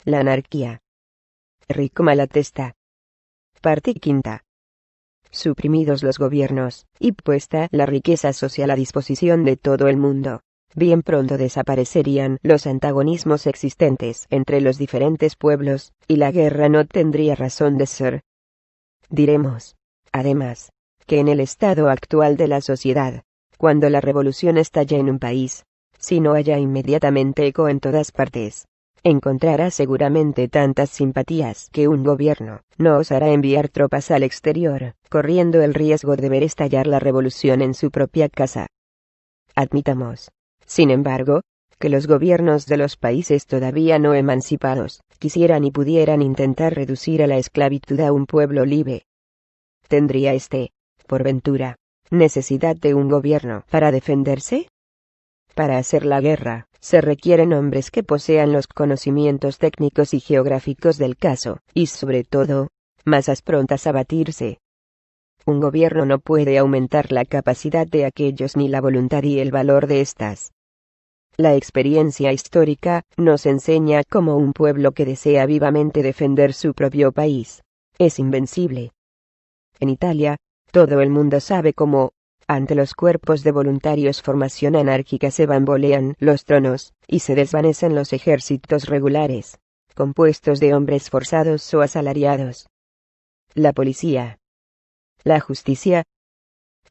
La anarquía. Enrico Malatesta. Parte quinta. Suprimidos los gobiernos, y puesta la riqueza social a disposición de todo el mundo, bien pronto desaparecerían los antagonismos existentes entre los diferentes pueblos, y la guerra no tendría razón de ser. Diremos, además, que en el estado actual de la sociedad, cuando la revolución estalla en un país, si no haya inmediatamente eco en todas partes, encontrará seguramente tantas simpatías que un gobierno no osará enviar tropas al exterior, corriendo el riesgo de ver estallar la revolución en su propia casa. Admitamos, sin embargo, que los gobiernos de los países todavía no emancipados quisieran y pudieran intentar reducir a la esclavitud a un pueblo libre. ¿Tendría éste, por ventura, necesidad de un gobierno para defenderse? Para hacer la guerra, se requieren hombres que posean los conocimientos técnicos y geográficos del caso, y sobre todo, masas prontas a batirse. Un gobierno no puede aumentar la capacidad de aquellos ni la voluntad y el valor de éstas. La experiencia histórica nos enseña cómo un pueblo que desea vivamente defender su propio país es invencible. En Italia, todo el mundo sabe cómo, ante los cuerpos de voluntarios formación anárquica, se bambolean los tronos, y se desvanecen los ejércitos regulares, compuestos de hombres forzados o asalariados. La policía. La justicia.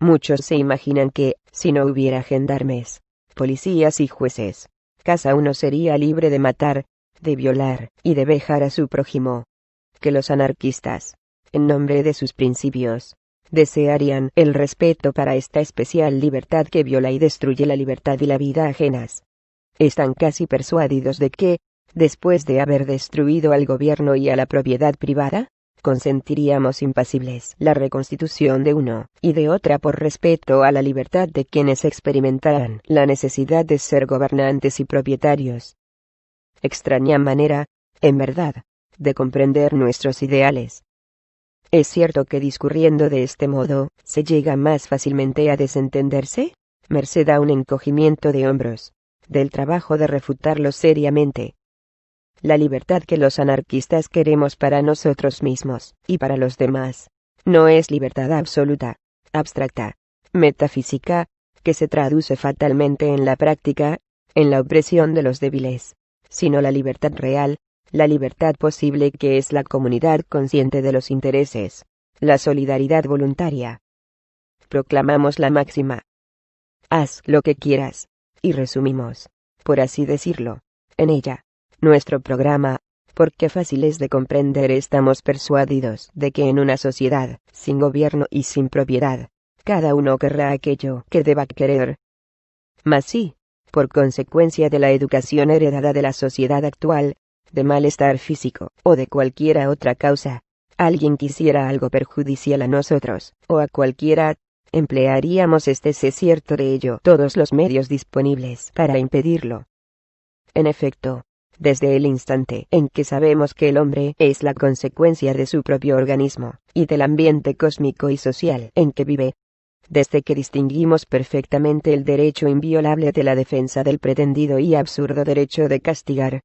Muchos se imaginan que, si no hubiera gendarmes, policías y jueces, cada uno sería libre de matar, de violar, y de vejar a su prójimo. Que los anarquistas, en nombre de sus principios, desearían el respeto para esta especial libertad que viola y destruye la libertad y la vida ajenas. Están casi persuadidos de que, después de haber destruido al gobierno y a la propiedad privada, consentiríamos impasibles la reconstitución de uno y de otra por respeto a la libertad de quienes experimentaran la necesidad de ser gobernantes y propietarios. Extraña manera, en verdad, de comprender nuestros ideales. ¿Es cierto que discurriendo de este modo, se llega más fácilmente a desentenderse, merced a un encogimiento de hombros, del trabajo de refutarlo seriamente? La libertad que los anarquistas queremos para nosotros mismos, y para los demás, no es libertad absoluta, abstracta, metafísica, que se traduce fatalmente en la práctica, en la opresión de los débiles, sino la libertad real, la libertad posible que es la comunidad consciente de los intereses, la solidaridad voluntaria. Proclamamos la máxima: haz lo que quieras, y resumimos, por así decirlo, en ella nuestro programa, porque fáciles de comprender estamos persuadidos de que en una sociedad, sin gobierno y sin propiedad, cada uno querrá aquello que deba querer. Mas si, por consecuencia de la educación heredada de la sociedad actual, de malestar físico, o de cualquiera otra causa, alguien quisiera algo perjudicial a nosotros, o a cualquiera, emplearíamos sé cierto de ello todos los medios disponibles para impedirlo. En efecto, desde el instante en que sabemos que el hombre es la consecuencia de su propio organismo, y del ambiente cósmico y social en que vive, desde que distinguimos perfectamente el derecho inviolable de la defensa del pretendido y absurdo derecho de castigar,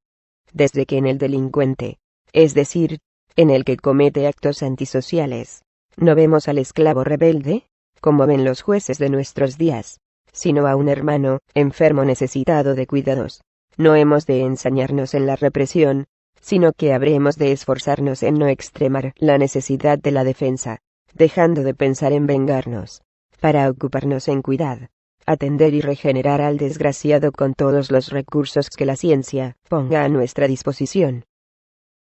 desde que en el delincuente, es decir, en el que comete actos antisociales, no vemos al esclavo rebelde, como ven los jueces de nuestros días, sino a un hermano, enfermo necesitado de cuidados. No hemos de ensañarnos en la represión, sino que habremos de esforzarnos en no extremar la necesidad de la defensa, dejando de pensar en vengarnos, para ocuparnos en cuidar, atender y regenerar al desgraciado con todos los recursos que la ciencia ponga a nuestra disposición.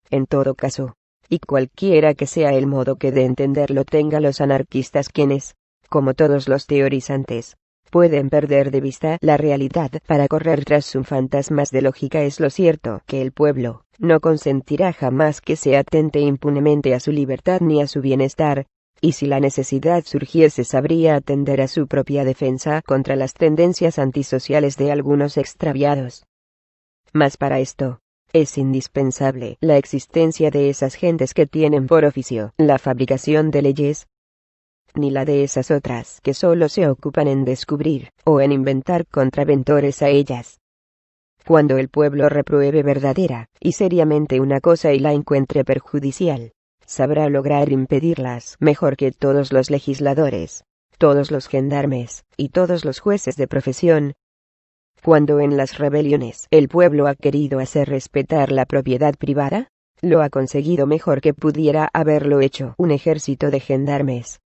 En todo caso, y cualquiera que sea el modo que de entenderlo tenga los anarquistas, quienes, como todos los teorizantes, pueden perder de vista la realidad para correr tras sus fantasmas de lógica, es lo cierto que el pueblo no consentirá jamás que se atente impunemente a su libertad ni a su bienestar, y si la necesidad surgiese sabría atender a su propia defensa contra las tendencias antisociales de algunos extraviados. Mas para esto, es indispensable la existencia de esas gentes que tienen por oficio la fabricación de leyes, ni la de esas otras que solo se ocupan en descubrir o en inventar contraventores a ellas. Cuando el pueblo repruebe verdadera y seriamente una cosa y la encuentre perjudicial, sabrá lograr impedirlas mejor que todos los legisladores, todos los gendarmes y todos los jueces de profesión. Cuando en las rebeliones el pueblo ha querido hacer respetar la propiedad privada, lo ha conseguido mejor que pudiera haberlo hecho un ejército de gendarmes.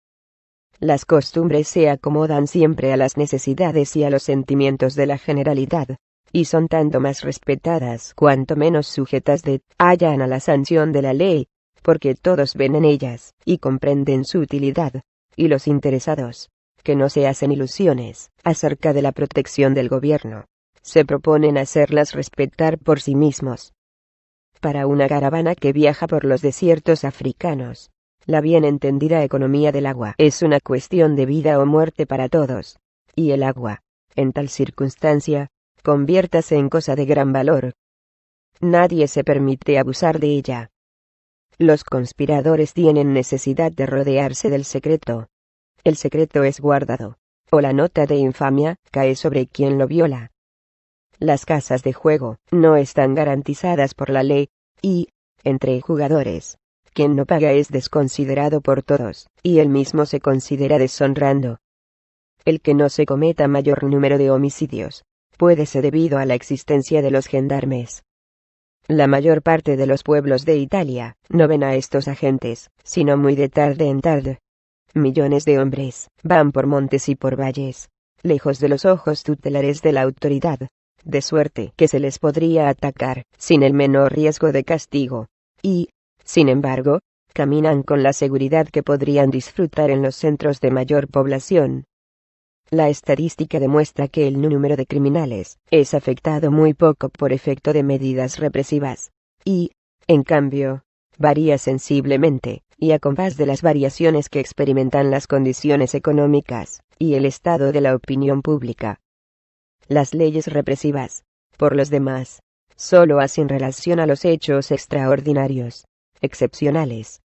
Las costumbres se acomodan siempre a las necesidades y a los sentimientos de la generalidad, y son tanto más respetadas cuanto menos sujetas hayan a la sanción de la ley, porque todos ven en ellas y comprenden su utilidad, y los interesados, que no se hacen ilusiones acerca de la protección del gobierno, se proponen hacerlas respetar por sí mismos. Para una caravana que viaja por los desiertos africanos, la bien entendida economía del agua es una cuestión de vida o muerte para todos, y el agua, en tal circunstancia, conviértase en cosa de gran valor. Nadie se permite abusar de ella. Los conspiradores tienen necesidad de rodearse del secreto. El secreto es guardado, o la nota de infamia cae sobre quien lo viola. Las casas de juego no están garantizadas por la ley, y, entre jugadores, quien no paga es desconsiderado por todos, y él mismo se considera deshonrando. El que no se cometa mayor número de homicidios, puede ser debido a la existencia de los gendarmes. La mayor parte de los pueblos de Italia no ven a estos agentes, sino muy de tarde en tarde. Millones de hombres van por montes y por valles, lejos de los ojos tutelares de la autoridad, de suerte que se les podría atacar sin el menor riesgo de castigo, y, sin embargo, caminan con la seguridad que podrían disfrutar en los centros de mayor población. La estadística demuestra que el número de criminales es afectado muy poco por efecto de medidas represivas, y, en cambio, varía sensiblemente, y a compás de las variaciones que experimentan las condiciones económicas y el estado de la opinión pública. Las leyes represivas, por los demás, solo hacen relación a los hechos extraordinarios, excepcionales.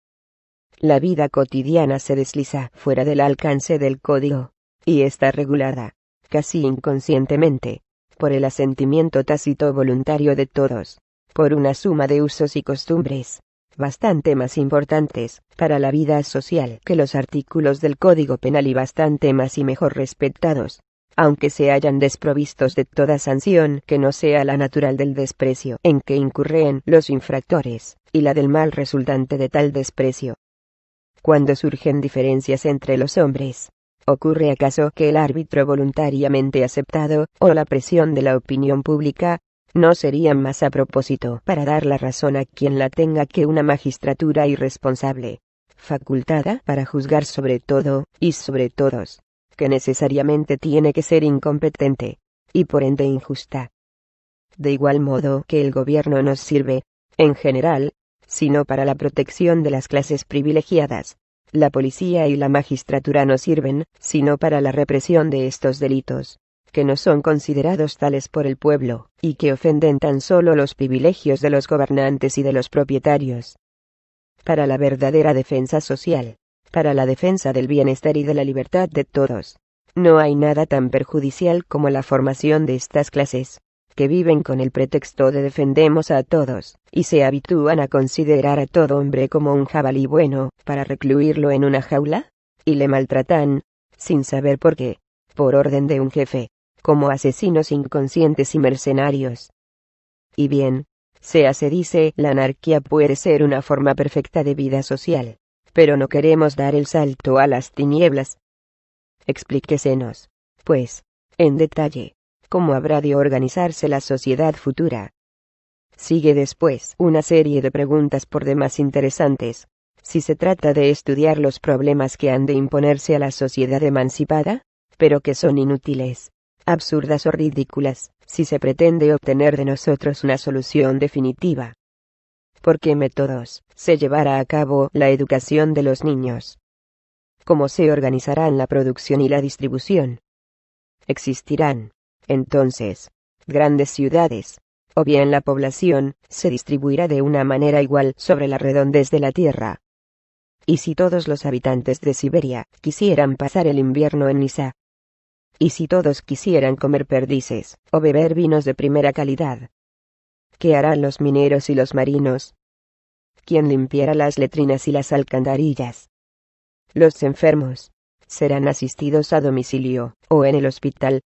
La vida cotidiana se desliza fuera del alcance del código, y está regulada, casi inconscientemente, por el asentimiento tácito voluntario de todos, por una suma de usos y costumbres, bastante más importantes para la vida social que los artículos del Código Penal y bastante más y mejor respetados, aunque se hayan desprovistos de toda sanción que no sea la natural del desprecio en que incurren los infractores, y la del mal resultante de tal desprecio. Cuando surgen diferencias entre los hombres, ¿ocurre acaso que el árbitro voluntariamente aceptado, o la presión de la opinión pública, no serían más a propósito para dar la razón a quien la tenga que una magistratura irresponsable, facultada para juzgar sobre todo, y sobre todos, que necesariamente tiene que ser incompetente, y por ende injusta? De igual modo que el gobierno nos sirve, en general, sino para la protección de las clases privilegiadas, la policía y la magistratura no sirven, sino para la represión de estos delitos, que no son considerados tales por el pueblo, y que ofenden tan solo los privilegios de los gobernantes y de los propietarios. Para la verdadera defensa social, para la defensa del bienestar y de la libertad de todos, no hay nada tan perjudicial como la formación de estas clases, que viven con el pretexto de defendemos a todos, y se habitúan a considerar a todo hombre como un jabalí bueno, para recluirlo en una jaula, y le maltratan, sin saber por qué, por orden de un jefe, como asesinos inconscientes y mercenarios. Y bien, se dice, la anarquía puede ser una forma perfecta de vida social, pero no queremos dar el salto a las tinieblas. Explíquesenos, pues, en detalle, cómo habrá de organizarse la sociedad futura. Sigue después una serie de preguntas por demás interesantes. Si se trata de estudiar los problemas que han de imponerse a la sociedad emancipada, pero que son inútiles, absurdas o ridículas, si se pretende obtener de nosotros una solución definitiva. ¿Por qué métodos se llevará a cabo la educación de los niños? ¿Cómo se organizarán la producción y la distribución? ¿Existirán, entonces, grandes ciudades, o bien la población se distribuirá de una manera igual sobre la redondez de la Tierra? ¿Y si todos los habitantes de Siberia quisieran pasar el invierno en Nisa? ¿Y si todos quisieran comer perdices, o beber vinos de primera calidad? ¿Qué harán los mineros y los marinos? ¿Quién limpiará las letrinas y las alcantarillas? Los enfermos serán asistidos a domicilio, o en el hospital.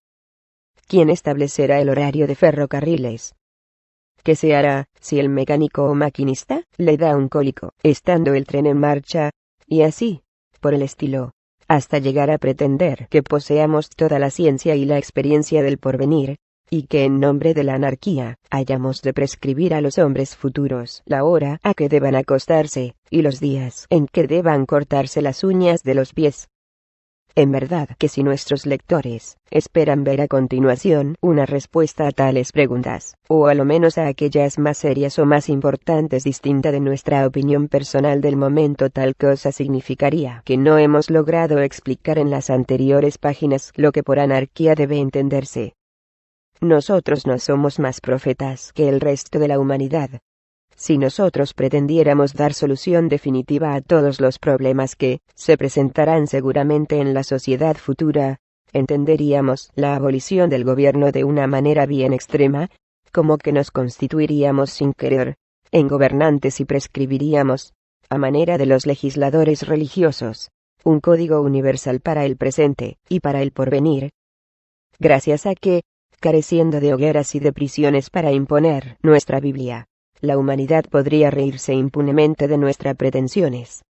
¿Quién establecerá el horario de ferrocarriles? ¿Qué se hará si el mecánico o maquinista le da un cólico estando el tren en marcha? Y así, por el estilo, hasta llegar a pretender que poseamos toda la ciencia y la experiencia del porvenir, y que en nombre de la anarquía hayamos de prescribir a los hombres futuros la hora a que deban acostarse, y los días en que deban cortarse las uñas de los pies. En verdad que si nuestros lectores esperan ver a continuación una respuesta a tales preguntas, o a lo menos a aquellas más serias o más importantes distinta de nuestra opinión personal del momento, tal cosa significaría que no hemos logrado explicar en las anteriores páginas lo que por anarquía debe entenderse. Nosotros no somos más profetas que el resto de la humanidad. Si nosotros pretendiéramos dar solución definitiva a todos los problemas que se presentarán seguramente en la sociedad futura, entenderíamos la abolición del gobierno de una manera bien extrema, como que nos constituiríamos sin querer en gobernantes y prescribiríamos, a manera de los legisladores religiosos, un código universal para el presente y para el porvenir. Gracias a que, careciendo de hogueras y de prisiones para imponer nuestra Biblia, la humanidad podría reírse impunemente de nuestras pretensiones.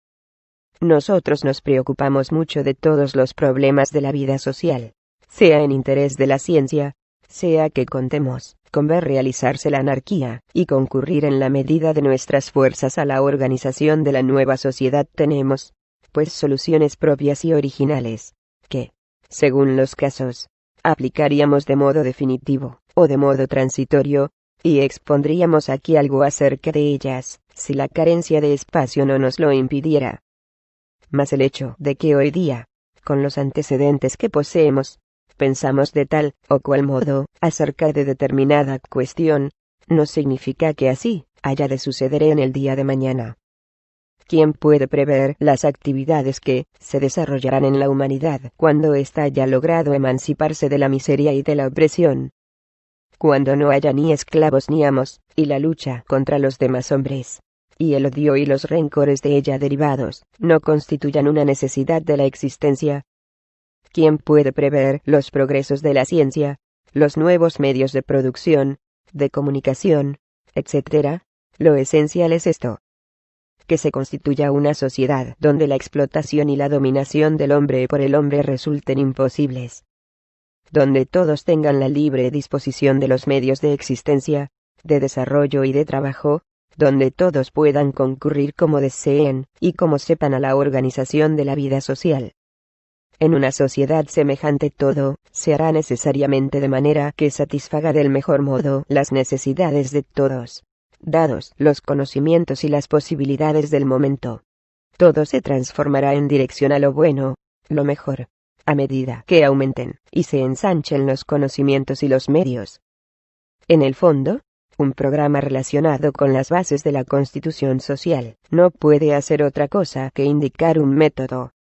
Nosotros nos preocupamos mucho de todos los problemas de la vida social, sea en interés de la ciencia, sea que contemos con ver realizarse la anarquía y concurrir en la medida de nuestras fuerzas a la organización de la nueva sociedad. Tenemos, pues, soluciones propias y originales, que, según los casos, aplicaríamos de modo definitivo, o de modo transitorio, y expondríamos aquí algo acerca de ellas, si la carencia de espacio no nos lo impidiera. Mas el hecho de que hoy día, con los antecedentes que poseemos, pensamos de tal o cual modo acerca de determinada cuestión, no significa que así haya de suceder en el día de mañana. ¿Quién puede prever las actividades que se desarrollarán en la humanidad cuando ésta haya logrado emanciparse de la miseria y de la opresión? Cuando no haya ni esclavos ni amos, y la lucha contra los demás hombres, y el odio y los rencores de ella derivados, no constituyan una necesidad de la existencia. ¿Quién puede prever los progresos de la ciencia, los nuevos medios de producción, de comunicación, etc.? Lo esencial es esto: que se constituya una sociedad donde la explotación y la dominación del hombre por el hombre resulten imposibles, donde todos tengan la libre disposición de los medios de existencia, de desarrollo y de trabajo, donde todos puedan concurrir como deseen y como sepan a la organización de la vida social. En una sociedad semejante todo se hará necesariamente de manera que satisfaga del mejor modo las necesidades de todos, dados los conocimientos y las posibilidades del momento. Todo se transformará en dirección a lo bueno, lo mejor, a medida que aumenten y se ensanchen los conocimientos y los medios. En el fondo, un programa relacionado con las bases de la Constitución social no puede hacer otra cosa que indicar un método.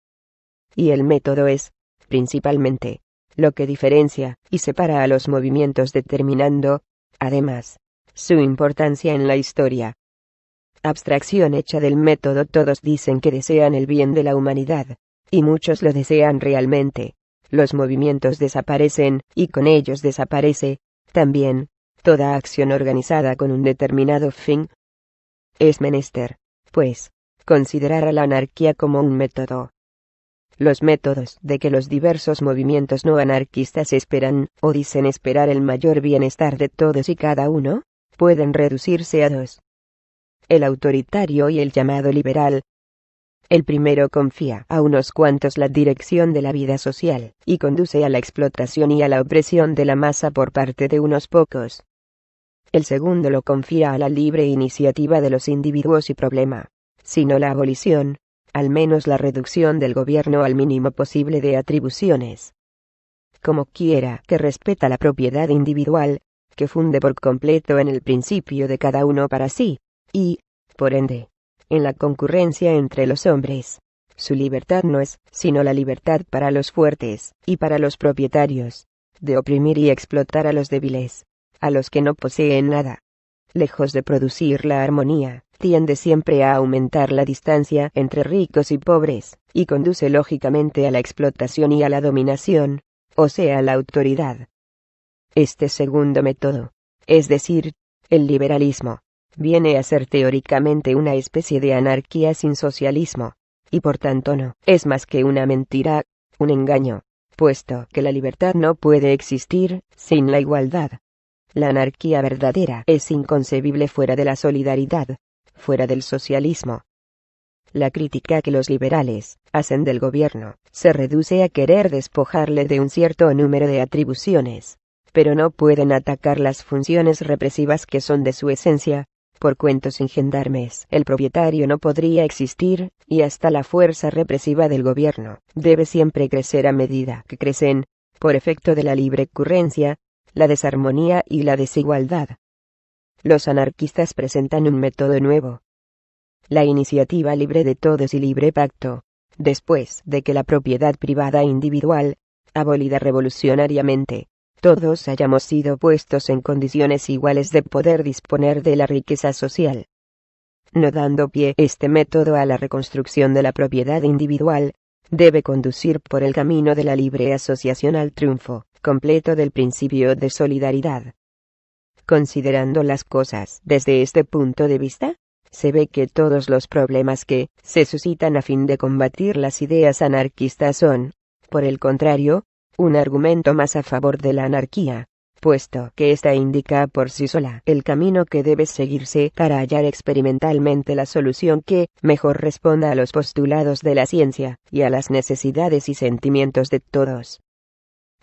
Y el método es, principalmente, lo que diferencia y separa a los movimientos, determinando, además, su importancia en la historia. Abstracción hecha del método. Todos dicen que desean el bien de la humanidad, y muchos lo desean realmente. Los movimientos desaparecen, y con ellos desaparece, también, toda acción organizada con un determinado fin. Es menester, pues, considerar a la anarquía como un método. Los métodos de que los diversos movimientos no anarquistas esperan, o dicen esperar el mayor bienestar de todos y cada uno, pueden reducirse a dos: el autoritario y el llamado liberal. El primero confía a unos cuantos la dirección de la vida social, y conduce a la explotación y a la opresión de la masa por parte de unos pocos. El segundo lo confía a la libre iniciativa de los individuos y problema, si no la abolición, al menos la reducción del gobierno al mínimo posible de atribuciones. Como quiera que respeta la propiedad individual, que funde por completo en el principio de cada uno para sí, y, por ende, en la concurrencia entre los hombres, Su libertad no es, sino la libertad para los fuertes, y para los propietarios, de oprimir y explotar a los débiles, a los que no poseen nada. Lejos de producir la armonía, tiende siempre a aumentar la distancia entre ricos y pobres, y conduce lógicamente a la explotación y a la dominación, o sea, a la autoridad. Este segundo método, es decir, el liberalismo, viene a ser teóricamente una especie de anarquía sin socialismo, y por tanto no es más que una mentira, un engaño, puesto que la libertad no puede existir sin la igualdad. La anarquía verdadera es inconcebible fuera de la solidaridad, fuera del socialismo. La crítica que los liberales hacen del gobierno se reduce a querer despojarle de un cierto número de atribuciones, pero no pueden atacar las funciones represivas que son de su esencia. Por cuento sin gendarmes, el propietario no podría existir, y hasta la fuerza represiva del gobierno debe siempre crecer a medida que crecen, por efecto de la libre ocurrencia, la desarmonía y la desigualdad. Los anarquistas presentan un método nuevo. La iniciativa libre de todos y libre pacto, después de que la propiedad privada individual, abolida revolucionariamente, todos hayamos sido puestos en condiciones iguales de poder disponer de la riqueza social. No dando pie este método a la reconstrucción de la propiedad individual, debe conducir por el camino de la libre asociación al triunfo completo del principio de solidaridad. Considerando las cosas desde este punto de vista, se ve que todos los problemas que se suscitan a fin de combatir las ideas anarquistas son, por el contrario, un argumento más a favor de la anarquía, puesto que ésta indica por sí sola el camino que debe seguirse para hallar experimentalmente la solución que mejor responda a los postulados de la ciencia y a las necesidades y sentimientos de todos.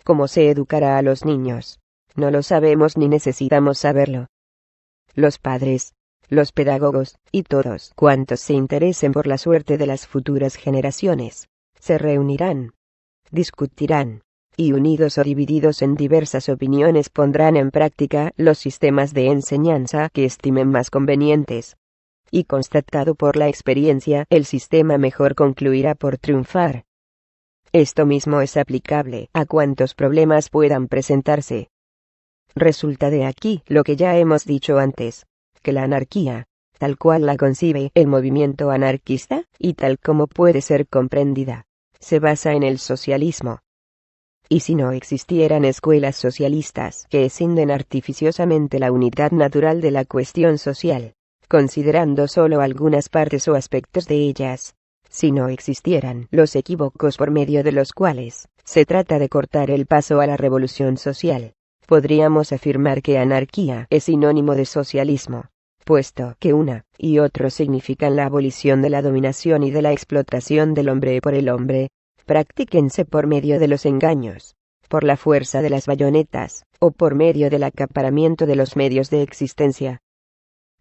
¿Cómo se educará a los niños? No lo sabemos ni necesitamos saberlo. Los padres, los pedagogos, y todos cuantos se interesen por la suerte de las futuras generaciones, se reunirán, discutirán, y unidos o divididos en diversas opiniones pondrán en práctica los sistemas de enseñanza que estimen más convenientes. Y constatado por la experiencia, el sistema mejor concluirá por triunfar. Esto mismo es aplicable a cuantos problemas puedan presentarse. Resulta de aquí lo que ya hemos dicho antes, que la anarquía, tal cual la concibe el movimiento anarquista, y tal como puede ser comprendida, se basa en el socialismo. Y si no existieran escuelas socialistas que escinden artificiosamente la unidad natural de la cuestión social, considerando solo algunas partes o aspectos de ellas, si no existieran los equívocos por medio de los cuales se trata de cortar el paso a la revolución social, podríamos afirmar que anarquía es sinónimo de socialismo, puesto que una y otro significan la abolición de la dominación y de la explotación del hombre por el hombre. Practíquense por medio de los engaños, por la fuerza de las bayonetas, o por medio del acaparamiento de los medios de existencia.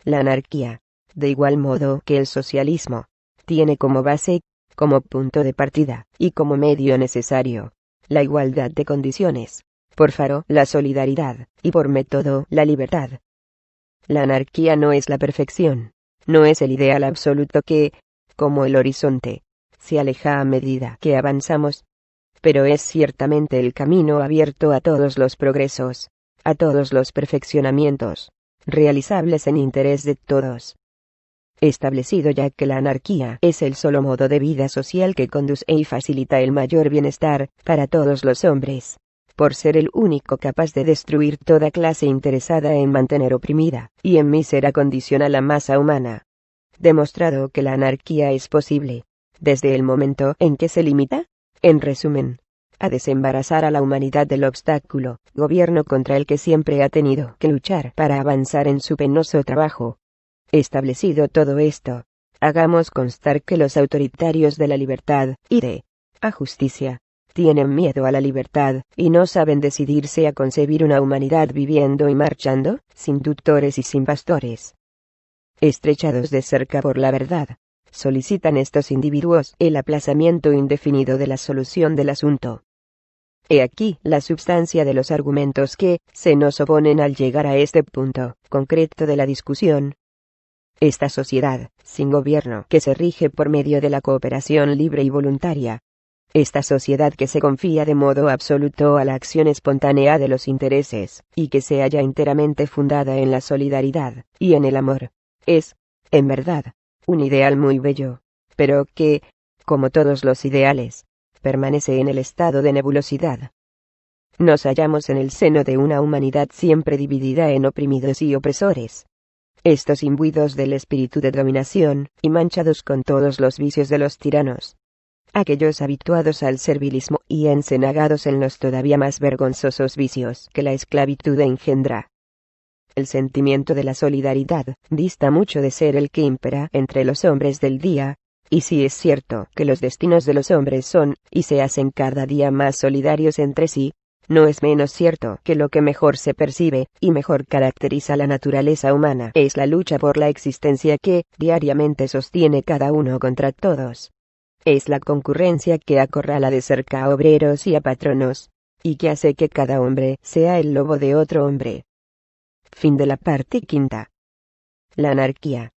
La anarquía, de igual modo que el socialismo, tiene como base, como punto de partida, y como medio necesario, la igualdad de condiciones, por faro la solidaridad, y por método la libertad. La anarquía no es la perfección, no es el ideal absoluto que, como el horizonte, se aleja a medida que avanzamos, pero es ciertamente el camino abierto a todos los progresos, a todos los perfeccionamientos, realizables en interés de todos. Establecido ya que la anarquía es el solo modo de vida social que conduce y facilita el mayor bienestar para todos los hombres, por ser el único capaz de destruir toda clase interesada en mantener oprimida y en mísera condición a la masa humana. Demostrado que la anarquía es posible, desde el momento en que se limita, en resumen, a desembarazar a la humanidad del obstáculo, gobierno contra el que siempre ha tenido que luchar para avanzar en su penoso trabajo. Establecido todo esto, hagamos constar que los autoritarios de la libertad y de la justicia tienen miedo a la libertad y no saben decidirse a concebir una humanidad viviendo y marchando, sin tutores y sin pastores. Estrechados de cerca por la verdad, solicitan estos individuos el aplazamiento indefinido de la solución del asunto. He aquí la substancia de los argumentos que se nos oponen al llegar a este punto concreto de la discusión. Esta sociedad, sin gobierno, que se rige por medio de la cooperación libre y voluntaria. Esta sociedad que se confía de modo absoluto a la acción espontánea de los intereses, y que se halla enteramente fundada en la solidaridad, y en el amor. Es, en verdad, un ideal muy bello, pero que, como todos los ideales, permanece en el estado de nebulosidad. Nos hallamos en el seno de una humanidad siempre dividida en oprimidos y opresores. Estos imbuidos del espíritu de dominación, y manchados con todos los vicios de los tiranos. Aquellos habituados al servilismo y encenagados en los todavía más vergonzosos vicios que la esclavitud engendra. El sentimiento de la solidaridad dista mucho de ser el que impera entre los hombres del día, y si es cierto que los destinos de los hombres son, y se hacen cada día más solidarios entre sí, no es menos cierto que lo que mejor se percibe, y mejor caracteriza la naturaleza humana, es la lucha por la existencia que, diariamente sostiene cada uno contra todos. Es la concurrencia que acorrala de cerca a obreros y a patronos, y que hace que cada hombre sea el lobo de otro hombre. Fin de la parte quinta. La anarquía.